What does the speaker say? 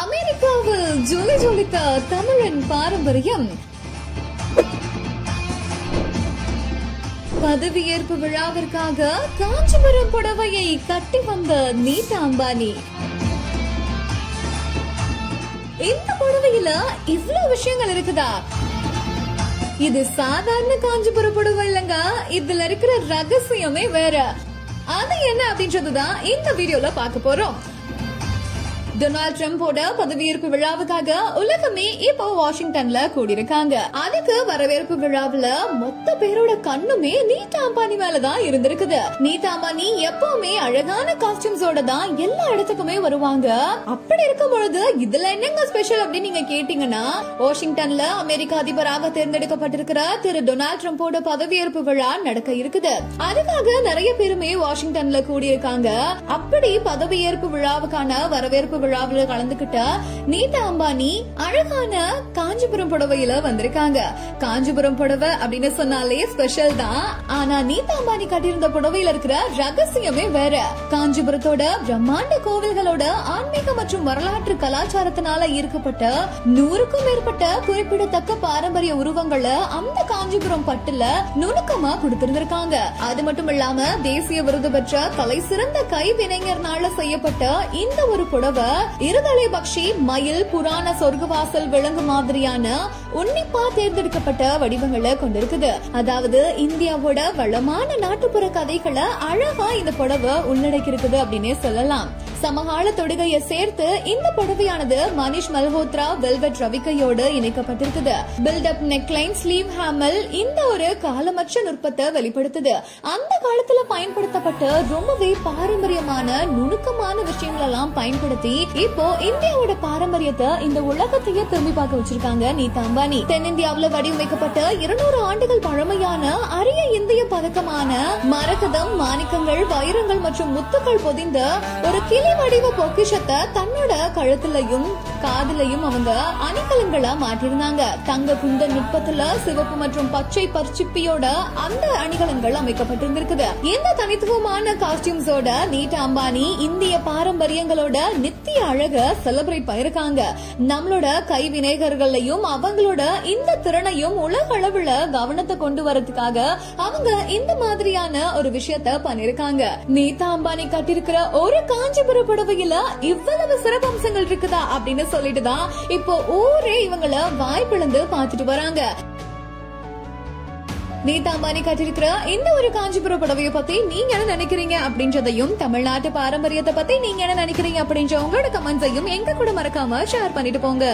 அமெரிக்காவில் ஜொலி ஜொலித்த தமிழின் பாரம்பரியம். பதவியேற்பு விழாவிற்காக காஞ்சிபுரம் புடவையை கட்டி வந்த நீதா அம்பானி. இந்த புடவையில இவ்வளவு விஷயங்கள் இருக்குதா? இது சாதாரண காஞ்சிபுரம் புடவை இல்லங்க, இதுல இருக்கிற ரகசியமே வேற. அது என்ன அப்படின்றதுதான் இந்த வீடியோல பார்க்க போறோம். டொனால்ட் ட்ரம்போட பதவியேற்பு விழாவுக்காக உலகமே இப்போ வாஷிங்டன்ல கூடியிருக்காங்க. அதுக்கு வரவேற்பு விழாவுல மொத்த பேரோட கண்ணுமே நீதா அம்பானி மேலதான் இருந்திருக்குது. நீதா அம்பானி எப்பவுமே அழகான காஸ்டியூம்ஸோட தான் எல்லா இடத்துக்குமே வருவாங்க. அப்படி இருக்கும் பொழுது இதுல என்னங்க ஸ்பெஷல் அப்படின்னு நீங்க கேட்டீங்கன்னா, வாஷிங்டன்ல அமெரிக்க அதிபராக தேர்ந்தெடுக்கப்பட்டிருக்கிற திரு டொனால்ட் ட்ரம்போட பதவியேற்பு விழா நடக்க இருக்குது. அதுக்காக நிறைய பேருமே வாஷிங்டன்ல கூடியிருக்காங்க. அப்படி பதவியேற்பு விழாவுக்கான வரவேற்பு விழாவில் கலந்துகிட்ட நீதா அம்பானி அழகான காஞ்சிபுரம் புடவையில வந்திருக்காங்க. காஞ்சிபுரம் புடவை அப்படின்னு சொன்னாலே ஸ்பெஷல் தான். ஆனா நீதா அம்பானி கட்டியிருந்த புடவையில இருக்கிற ரகசியமே வேற. காஞ்சிபுரத்தோட பிரம்மாண்ட கோவில்களோட ஆன்மீக மற்றும் வரலாற்று கலாச்சாரத்தினால ஈர்க்கப்பட்ட 100க்கும் மேற்பட்ட குறிப்பிடத்தக்க பாரம்பரிய உருவங்களை அந்த காஞ்சிபுரம் பட்டுல நுணுக்கமா கொடுத்திருந்திருக்காங்க. அது மட்டும் இல்லாம தேசிய விருது பெற்ற தலை சிறந்த கைவினைஞர்னால செய்யப்பட்ட இந்த ஒரு புடவை இருதலை பக்ஷி, மயில், புராண, சொர்க்கவாசல், விலங்கு மாதிரியான உன்னிப்பா தேர்ந்தெடுக்கப்பட்ட வடிவங்களை கொண்டிருக்குது. அதாவது இந்தியாவோட வளமான நாட்டுப்புற கதைகளை அழகா இந்த புடவை உள்ளடக்கி இருக்குது அப்படின்னே சொல்லலாம். சமகால தொடுகையை சேர்த்து இந்த புடவையானது மனிஷ் மல்ஹோத்ரா வெல்வெட் ரவிக்கையோடு இணைக்கப்பட்டிருக்குது. பில்டப் நெக்லைன், ஸ்லீவ் ஹேமல் இந்த ஒரு காலமற்ற நுட்பத்தை வெளிப்படுத்துது. அந்த காலத்துல பயன்படுத்தப்பட்ட ரொம்பவே பாரம்பரியமான நுணுக்கமான விஷயங்கள் எல்லாம் பயன்படுத்தி இப்போ இந்தியாவோட பாரம்பரியத்தை இந்த உலகத்தையே திரும்பி பார்க்க வச்சிருக்காங்க நீதா அம்பானி. தென்னிந்தியாவுல வடிவமைக்கப்பட்ட 200 ஆண்டுகள் பழமையான அரிய இந்திய பதக்கமான மரகதம், மாணிக்கங்கள், வைரங்கள் மற்றும் முத்துக்கள் பொதிந்த ஒரு கிளி வடிவ பொக்கிஷத்தை தன்னோட கழுத்துலயும் காதுலையும் அவங்க அணிகலன்களா மாற்றிருந்தாங்க. தங்க குண்ட நுட்பத்துல சிவப்பு மற்றும் பச்சை பற்சிப்பியோட அந்த அணிகலன்கள் அமைக்கப்பட்டிருந்திருக்குது. இந்த தனித்துவமான காஸ்டியூம்ஸோட நீதா அம்பானி இந்திய பாரம்பரியங்களோட நித்திய அழக செலிப்ரேட் பண்ணிருக்காங்க. நம்மளோட கைவினைகர்களையும் அவங்களோட இந்த திறனையும் உலக அளவுல கவனத்தை கொண்டு வரதுக்காக அவங்க இந்த மாதிரியான ஒரு விஷயத்த பண்ணிருக்காங்க. நீதா அம்பானி கட்டிருக்கிற ஒரு காஞ்சிபுரம் புடவையில இவ்வளவு சிறப்பம்சங்கள் இருக்குதா அப்படின்னு சொல்லிட்டுதான் இப்போ ஊரே இவங்கள வாய்ப்பிழந்து பாத்துட்டு வராங்க. நீதா அம்பானி கட்டிருக்கிற இந்த ஒரு காஞ்சிபுரம் புடவைய பத்தி நீங்க என்ன நினைக்கிறீங்க அப்படின்றதையும், தமிழ்நாட்டு பாரம்பரியத்தை பத்தி நீங்க என்ன நினைக்கிறீங்க அப்படின்ற உங்களோட கமெண்ட்ஸையும் எங்க கூட மறக்காம ஷேர் பண்ணிட்டு போங்க.